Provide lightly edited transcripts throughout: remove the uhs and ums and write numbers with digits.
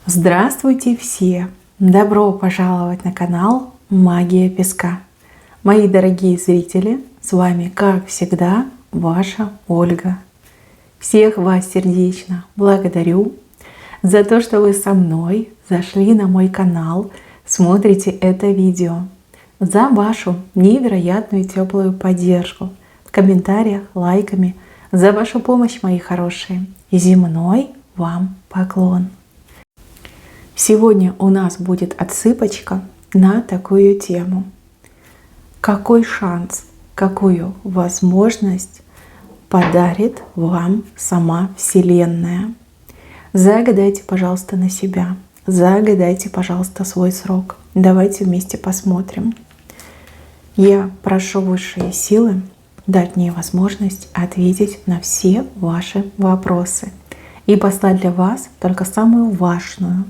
Здравствуйте все! Добро пожаловать на канал Магия Песка. Мои дорогие зрители, с вами, как всегда, ваша Ольга. Всех вас сердечно благодарю за то, что вы со мной зашли на мой канал, смотрите это видео, за вашу невероятную теплую поддержку в комментариях, лайками, за вашу помощь, мои хорошие. И земной вам поклон. Сегодня у нас будет отсыпочка на такую тему. Какой шанс, какую возможность подарит вам сама Вселенная? Загадайте, пожалуйста, на себя. Загадайте, пожалуйста, свой срок. Давайте вместе посмотрим. Я прошу высшие силы дать мне возможность ответить на все ваши вопросы и послать для вас только самую важную,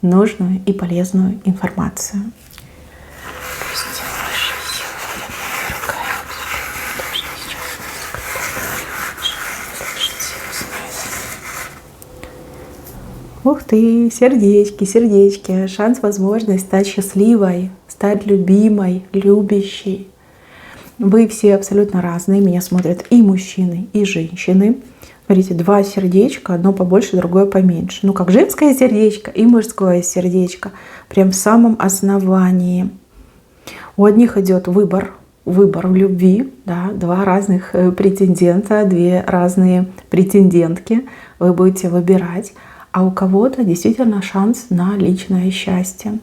нужную и полезную информацию. Пусть высшие силы будут моими руками. То, что сейчас нас Ух ты, сердечки, сердечки. Шанс, возможность стать счастливой, стать любимой, любящей. Вы все абсолютно разные. Меня смотрят и мужчины, и женщины. Смотрите, два сердечка, одно побольше, другое поменьше. Ну, как женское сердечко и мужское сердечко. Прям в самом основании. У одних идет выбор в любви. Да, два разных претендента, две разные претендентки. Вы будете выбирать. А у кого-то действительно шанс на личное счастье.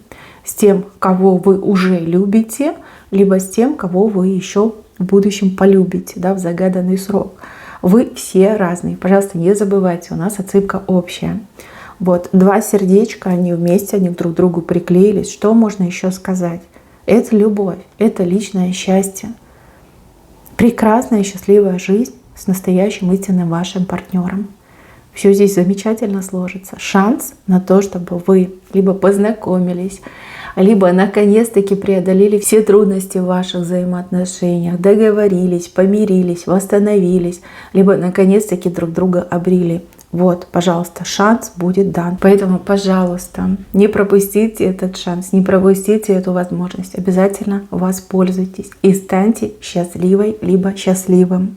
С тем, кого вы уже любите, либо с тем, кого вы еще в будущем полюбите, да, в загаданный срок. Вы все разные. Пожалуйста, не забывайте, у нас отсыпка общая. Вот, два сердечка, они вместе, они друг к другу приклеились. Что можно еще сказать? Это любовь, это личное счастье. Прекрасная, счастливая жизнь с настоящим истинным вашим партнером. Все здесь замечательно сложится. Шанс на то, чтобы вы либо познакомились, либо наконец-таки преодолели все трудности в ваших взаимоотношениях, договорились, помирились, восстановились, либо наконец-таки друг друга обрели. Вот, пожалуйста, шанс будет дан. Поэтому, пожалуйста, не пропустите этот шанс, не пропустите эту возможность. Обязательно воспользуйтесь и станьте счастливой, либо счастливым.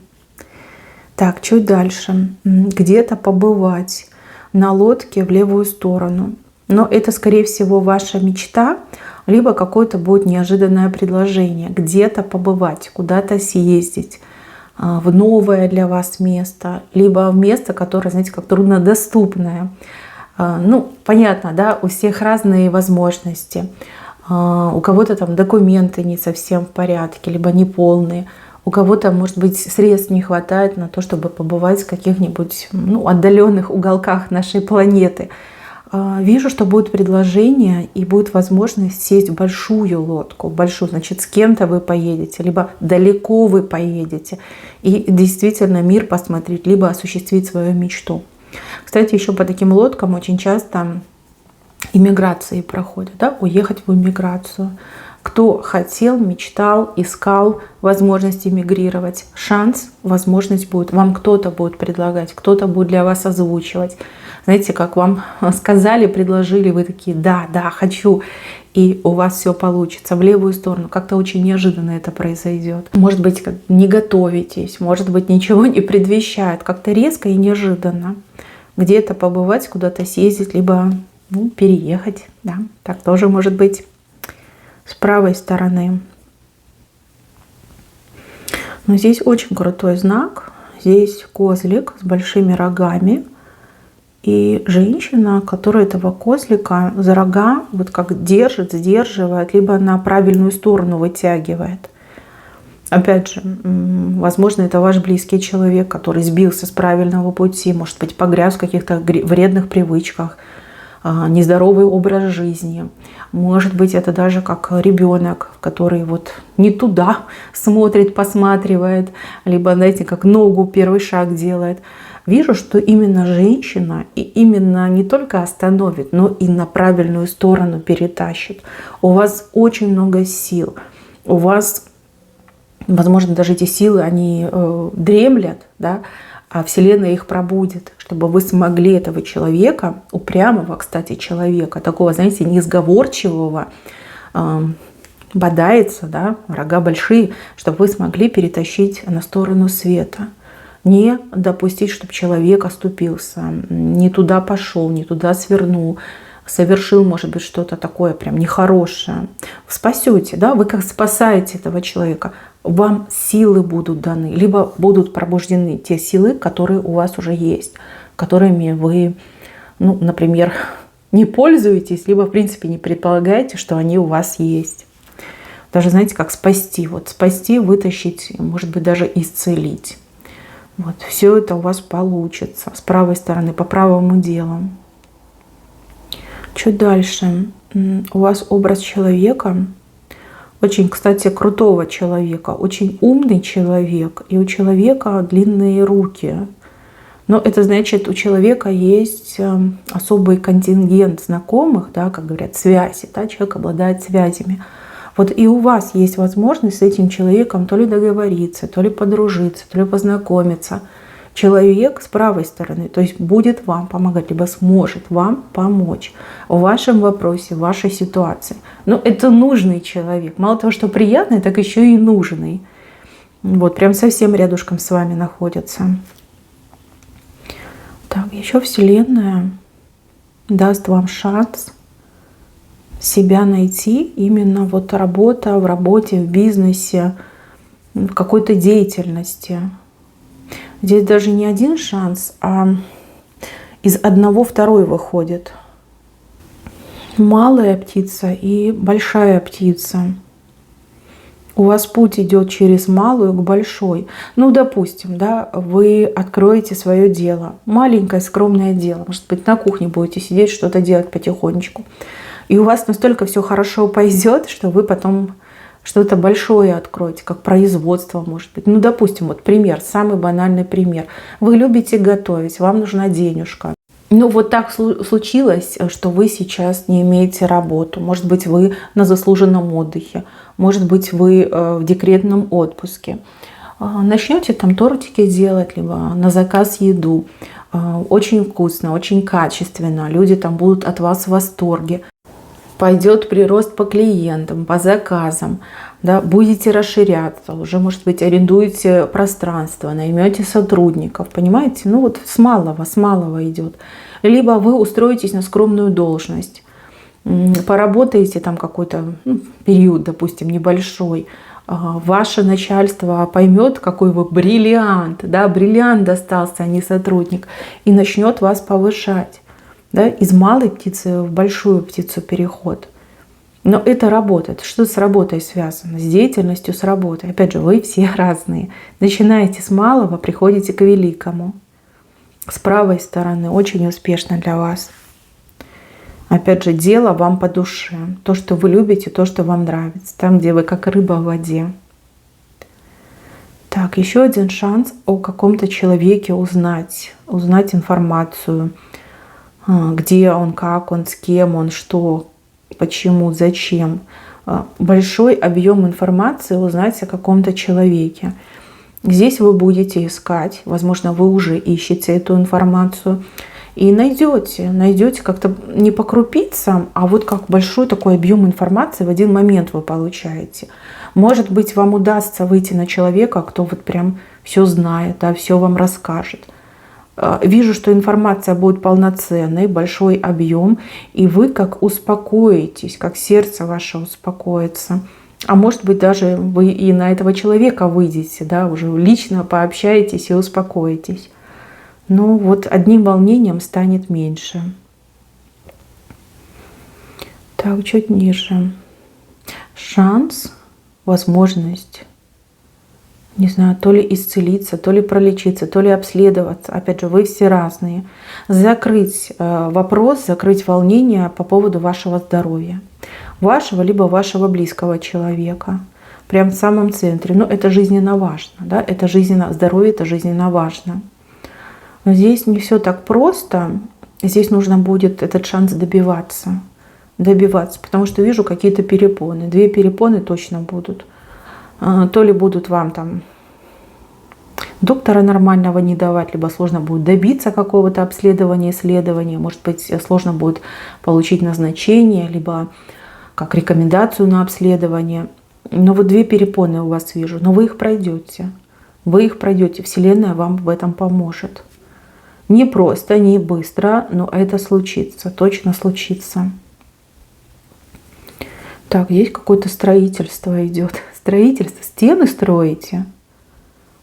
Так, чуть дальше. Где-то побывать на лодке в левую сторону. Но это, скорее всего, ваша мечта, либо какое-то будет неожиданное предложение. Где-то побывать, куда-то съездить в новое для вас место, либо в место, которое, знаете, как труднодоступное. Ну, понятно, да, у всех разные возможности. У кого-то там документы не совсем в порядке, либо неполные. У кого-то, может быть, средств не хватает на то, чтобы побывать в каких-нибудь отдаленных уголках нашей планеты. Вижу, что будет предложение и будет возможность сесть в большую лодку. Большую, значит, с кем-то вы поедете, либо далеко вы поедете. И действительно мир посмотреть, либо осуществить свою мечту. Кстати, еще по таким лодкам очень часто иммиграции проходят, да? Уехать в иммиграцию. Кто хотел, мечтал, искал возможность эмигрировать, шанс, возможность будет. Вам кто-то будет предлагать, кто-то будет для вас озвучивать. Знаете, как вам сказали, предложили, вы такие, да, хочу. И у вас все получится в левую сторону. Как-то очень неожиданно это произойдет. Может быть, не готовитесь, может быть, ничего не предвещает. Как-то резко и неожиданно. Где-то побывать, куда-то съездить, либо переехать. Да, так тоже может быть. С правой стороны. Но здесь очень крутой знак. Здесь козлик с большими рогами. И женщина, которая этого козлика за рога вот как держит, сдерживает, либо на правильную сторону вытягивает. Опять же, возможно, это ваш близкий человек, который сбился с правильного пути, может быть, погряз в каких-то вредных привычках, нездоровый образ жизни. Может быть, это даже как ребенок, который вот не туда смотрит, посматривает, либо, знаете, как ногу первый шаг делает. Вижу, что именно женщина и именно не только остановит, но и на правильную сторону перетащит. У вас очень много сил. У вас, возможно, даже эти силы, они дремлят, да, а Вселенная их пробудит, чтобы вы смогли этого человека, упрямого, кстати, человека, такого, знаете, несговорчивого, бодается, да, рога большие, чтобы вы смогли перетащить на сторону света. Не допустить, чтобы человек оступился, не туда пошел, не туда свернул, совершил, может быть, что-то такое прям нехорошее. Спасете, да, вы как спасаете этого человека. Вам силы будут даны, либо будут пробуждены те силы, которые у вас уже есть, которыми вы, ну, например, не пользуетесь, либо, в принципе, не предполагаете, что они у вас есть. Даже, знаете, как спасти. Вот спасти, вытащить, может быть, даже исцелить. Вот, все это у вас получится. С правой стороны, по правому делу. Чуть дальше. У вас образ человека, очень, кстати, крутого человека, очень умный человек. И у человека длинные руки. Но это значит, у человека есть особый контингент знакомых, да, как говорят, связи. Да, человек обладает связями. Вот и у вас есть возможность с этим человеком то ли договориться, то ли подружиться, то ли познакомиться. Человек с правой стороны, то есть будет вам помогать, либо сможет вам помочь в вашем вопросе, в вашей ситуации. Но это нужный человек. Мало того, что приятный, так еще и нужный. Вот, прям совсем рядышком с вами находится. Так, еще Вселенная даст вам шанс себя найти, именно вот работа, в работе, в бизнесе, в какой-то деятельности. Здесь даже не один шанс, а из одного второй выходит. Малая птица и большая птица. У вас путь идет через малую к большой. Ну, допустим, да, вы откроете свое дело. Маленькое, скромное дело. Может быть, на кухне будете сидеть, что-то делать потихонечку. И у вас настолько все хорошо пойдет, что вы потом что-то большое откроете, как производство, может быть. Ну, допустим, вот пример, самый банальный пример. Вы любите готовить, вам нужна денежка. Ну, вот так случилось, что вы сейчас не имеете работу. Может быть, вы на заслуженном отдыхе. Может быть, вы в декретном отпуске. Начнете там тортики делать, либо на заказ еду. Очень вкусно, очень качественно. Люди там будут от вас в восторге. Пойдет прирост по клиентам, по заказам, да, будете расширяться, уже, может быть, арендуете пространство, наймете сотрудников, понимаете? Ну вот с малого идет. Либо вы устроитесь на скромную должность, поработаете там какой-то период, допустим, небольшой, ваше начальство поймет, какой вы бриллиант, да, бриллиант достался, а не сотрудник, и начнет вас повышать. Да, из малой птицы в большую птицу переход. Но это работает. Что с работой связано? С деятельностью, с работой. Опять же, вы все разные. Начинаете с малого, приходите к великому. С правой стороны очень успешно для вас. Опять же, дело вам по душе. То, что вы любите, то, что вам нравится. Там, где вы как рыба в воде. Так, еще один шанс о каком-то человеке узнать. Узнать информацию. Где он, как он, с кем он, что, почему, зачем. Большой объем информации узнать о каком-то человеке. Здесь вы будете искать, возможно, вы уже ищете эту информацию, и найдете как-то не по крупицам, а вот как большой такой объем информации в один момент вы получаете. Может быть, вам удастся выйти на человека, кто вот прям все знает, да, все вам расскажет. Вижу, что информация будет полноценной, большой объем, и вы как успокоитесь, как сердце ваше успокоится. А может быть, даже вы и на этого человека выйдете, да, уже лично пообщаетесь и успокоитесь. Но вот одним волнением станет меньше. Так, чуть ниже. Шанс, возможность. Не знаю, то ли исцелиться, то ли пролечиться, то ли обследоваться. Опять же, вы все разные. Закрыть вопрос, закрыть волнение по поводу вашего здоровья. Вашего, либо вашего близкого человека. Прям в самом центре. Но это жизненно важно. Да? Это жизненно, здоровье это жизненно важно. Но здесь не все так просто. Здесь нужно будет этот шанс добиваться. Потому что вижу какие-то перепоны. 2 перепоны точно будут. То ли будут вам там доктора нормального не давать, либо сложно будет добиться какого-то обследования, исследования, может быть, сложно будет получить назначение, либо как рекомендацию на обследование. Но вот две перепоны у вас вижу, но вы их пройдете. Вы их пройдете, Вселенная вам в этом поможет. Не просто, не быстро, но это случится, точно случится. Так, здесь какое-то строительство идет. Строительство, стены строите.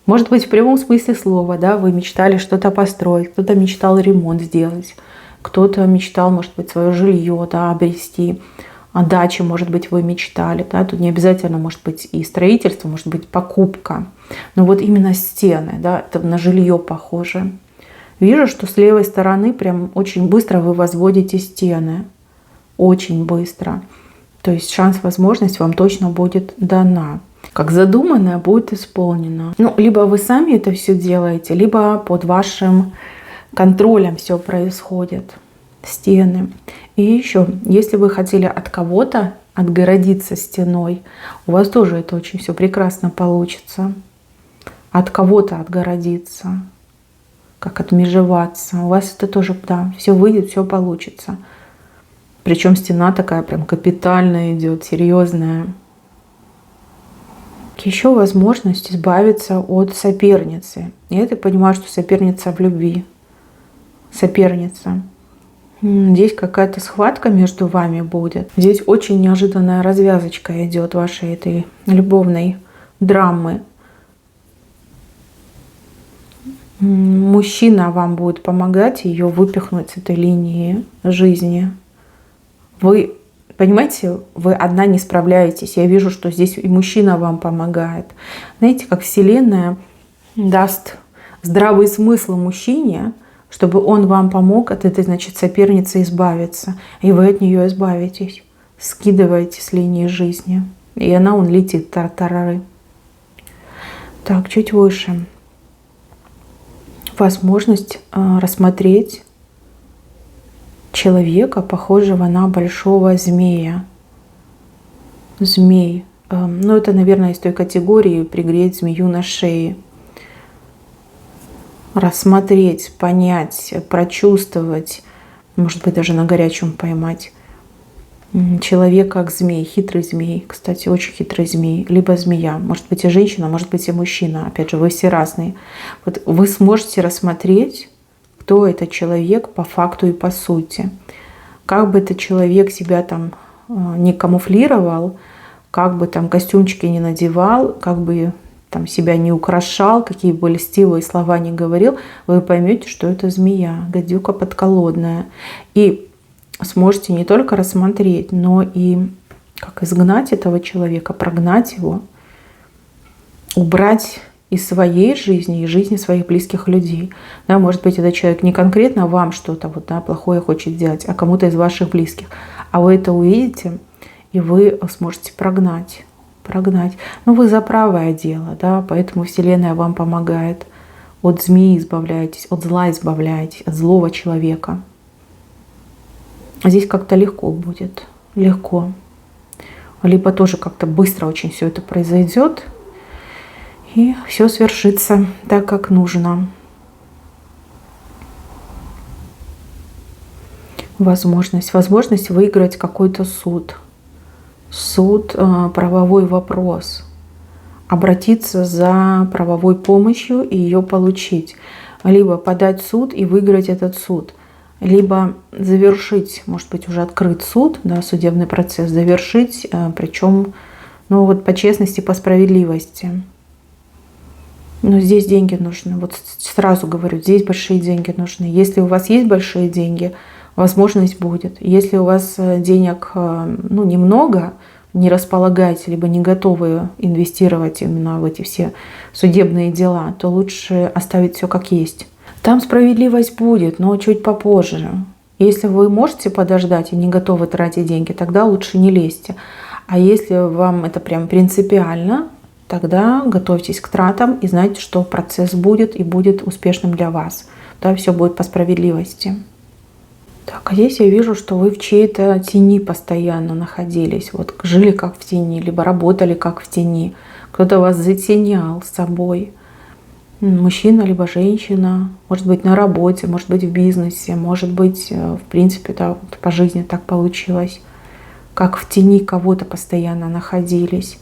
Может быть, в прямом смысле слова, да, вы мечтали что-то построить, кто-то мечтал ремонт сделать, кто-то мечтал, может быть, свое жилье, да, обрести, о даче, может быть, вы мечтали, да, тут не обязательно, может быть, и строительство, может быть, покупка, но вот именно стены, да, это на жилье похоже. Вижу, что с левой стороны прям очень быстро вы возводите стены, очень быстро, то есть шанс, возможность вам точно будет дана. Как задуманное будет исполнено. Ну, либо вы сами это все делаете, либо под вашим контролем все происходит. Стены. И еще, если вы хотели от кого-то отгородиться стеной, у вас тоже это очень все прекрасно получится. От кого-то отгородиться, как отмежеваться. У вас это тоже, да, все выйдет, все получится. Причем стена такая прям капитальная идет, серьезная. Еще возможность избавиться от соперницы. Я так понимаю, что соперница в любви. Соперница. Здесь какая-то схватка между вами будет. Здесь очень неожиданная развязочка идет вашей этой любовной драмы. Мужчина вам будет помогать ее выпихнуть с этой линии жизни. Вы понимаете, вы одна не справляетесь. Я вижу, что здесь и мужчина вам помогает. Знаете, как Вселенная даст здравый смысл мужчине, чтобы он вам помог от этой, значит, соперницы избавиться. И вы от нее избавитесь. Скидываете с линии жизни. И она, он летит, тартарары. Так, чуть выше. Возможность рассмотреть человека, похожего на большого змея. Змей. Ну, это, наверное, из той категории пригреть змею на шее. Рассмотреть, понять, прочувствовать, может быть, даже на горячем поймать. Человек как змей, хитрый змей, кстати, очень хитрый змей, либо змея, может быть и женщина, может быть и мужчина, опять же, вы все разные. Вот вы сможете рассмотреть, кто этот человек по факту и по сути. Как бы этот человек себя там не камуфлировал, как бы там костюмчики не надевал, как бы там себя не украшал, какие бы льстивые слова не говорил, вы поймете, что это змея, гадюка подколодная. И сможете не только рассмотреть, но и как изгнать этого человека, прогнать его, убрать из своей жизни и жизни своих близких людей. Да, может быть, этот человек не конкретно вам что-то вот, да, плохое хочет сделать, а кому-то из ваших близких. А вы это увидите, и вы сможете прогнать. Но вы за правое дело, да, поэтому Вселенная вам помогает. От змеи избавляетесь, от зла избавляетесь, от злого человека. Здесь как-то легко будет. Легко. Либо тоже как-то быстро очень все это произойдет. И все свершится так, как нужно. Возможность выиграть какой-то суд. Суд, правовой вопрос. Обратиться за правовой помощью и ее получить. Либо подать в суд и выиграть этот суд. Либо завершить, может быть, уже открыт суд, да, судебный процесс, завершить, причем, ну вот по честности, по справедливости. Но здесь деньги нужны. Вот сразу говорю, здесь большие деньги нужны. Если у вас есть большие деньги, возможность будет. Если у вас денег ну, немного, не располагаете, либо не готовы инвестировать именно в эти все судебные дела, то лучше оставить все как есть. Там справедливость будет, но чуть попозже. Если вы можете подождать и не готовы тратить деньги, тогда лучше не лезьте. А если вам это прям принципиально, тогда готовьтесь к тратам и знайте, что процесс будет и будет успешным для вас. Да, все будет по справедливости. Так, а здесь я вижу, что вы в чьей-то тени постоянно находились. Вот жили как в тени, либо работали как в тени. Кто-то вас затенял с собой. Мужчина либо женщина, может быть на работе, может быть в бизнесе, может быть, в принципе, да, вот по жизни так получилось, как в тени кого-то постоянно находились.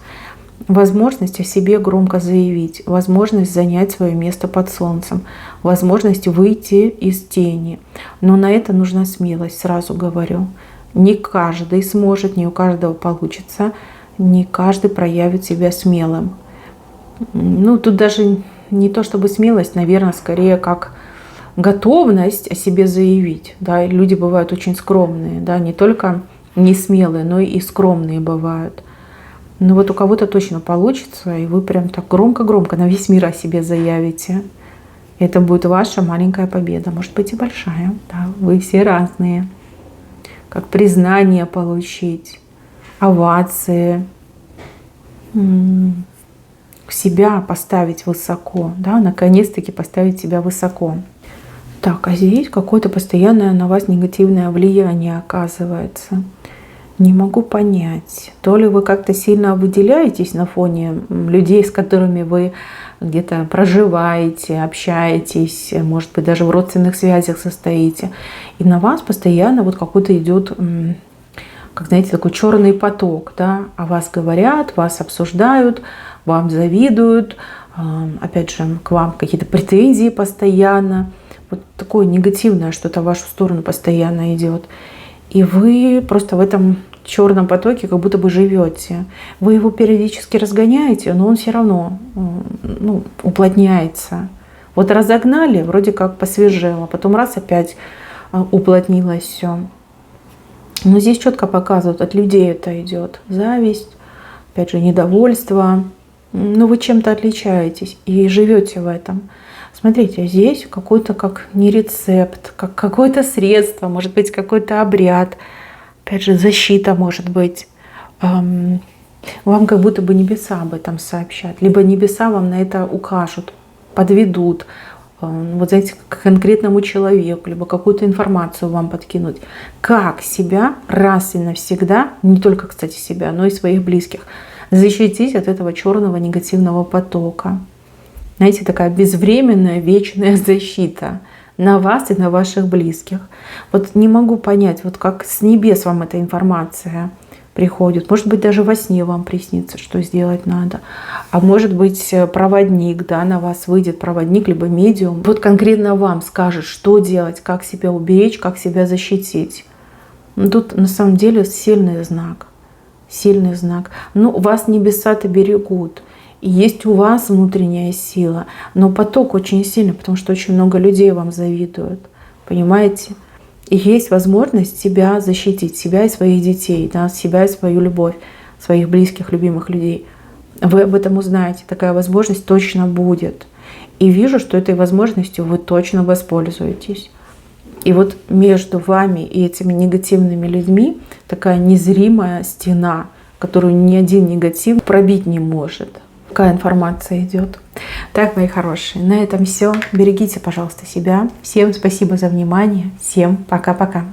Возможность о себе громко заявить, возможность занять свое место под солнцем, возможность выйти из тени. Но на это нужна смелость, сразу говорю. Не каждый сможет, не у каждого получится, не каждый проявит себя смелым. Ну, тут даже не то чтобы смелость, наверное, скорее как готовность о себе заявить. Да? Люди бывают очень скромные, да? Не только не смелые, но и скромные бывают. Но вот у кого-то точно получится, и вы прям так громко-громко на весь мир о себе заявите. Это будет ваша маленькая победа, может быть и большая. Да? Вы все разные. Как признание получить, овации, себя поставить высоко, да, наконец-таки поставить себя высоко. Так, а здесь какое-то постоянное на вас негативное влияние оказывается. Не могу понять, то ли вы как-то сильно выделяетесь на фоне людей, с которыми вы где-то проживаете, общаетесь, может быть, даже в родственных связях состоите, и на вас постоянно вот какой-то идет, как знаете, такой черный поток, да, о вас говорят, вас обсуждают, вам завидуют, опять же, к вам какие-то претензии постоянно, вот такое негативное что-то в вашу сторону постоянно идет. И вы просто в этом черном потоке как будто бы живете. Вы его периодически разгоняете, но он все равно уплотняется. Вот разогнали, вроде как посвежело, потом раз опять уплотнилось все. Но здесь четко показывают, от людей это идет. Зависть, опять же, недовольство. Но вы чем-то отличаетесь и живете в этом. Смотрите, здесь какой-то как не рецепт, как какое-то средство, может быть, какой-то обряд, опять же, защита, может быть. Вам как будто бы небеса об этом сообщат, либо небеса вам на это укажут, подведут, вот знаете, к конкретному человеку, либо какую-то информацию вам подкинуть. Как себя раз и навсегда, не только, кстати, себя, но и своих близких, защитить от этого черного негативного потока. Знаете, такая безвременная, вечная защита на вас и на ваших близких. Вот не могу понять, вот как с небес вам эта информация приходит. Может быть, даже во сне вам приснится, что сделать надо. А может быть, проводник, да, на вас выйдет проводник, либо медиум. Вот конкретно вам скажет, что делать, как себя уберечь, как себя защитить. Тут на самом деле сильный знак. Сильный знак. Ну, вас небеса-то берегут. И есть у вас внутренняя сила, но поток очень сильный, потому что очень много людей вам завидуют. Понимаете? И есть возможность себя защитить, себя и своих детей, да, себя и свою любовь, своих близких, любимых людей. Вы об этом узнаете, такая возможность точно будет. И вижу, что этой возможностью вы точно воспользуетесь. И вот между вами и этими негативными людьми такая незримая стена, которую ни один негатив пробить не может. Какая информация идет. Так, мои хорошие, на этом все. Берегите, пожалуйста, себя. Всем спасибо за внимание. Всем пока-пока.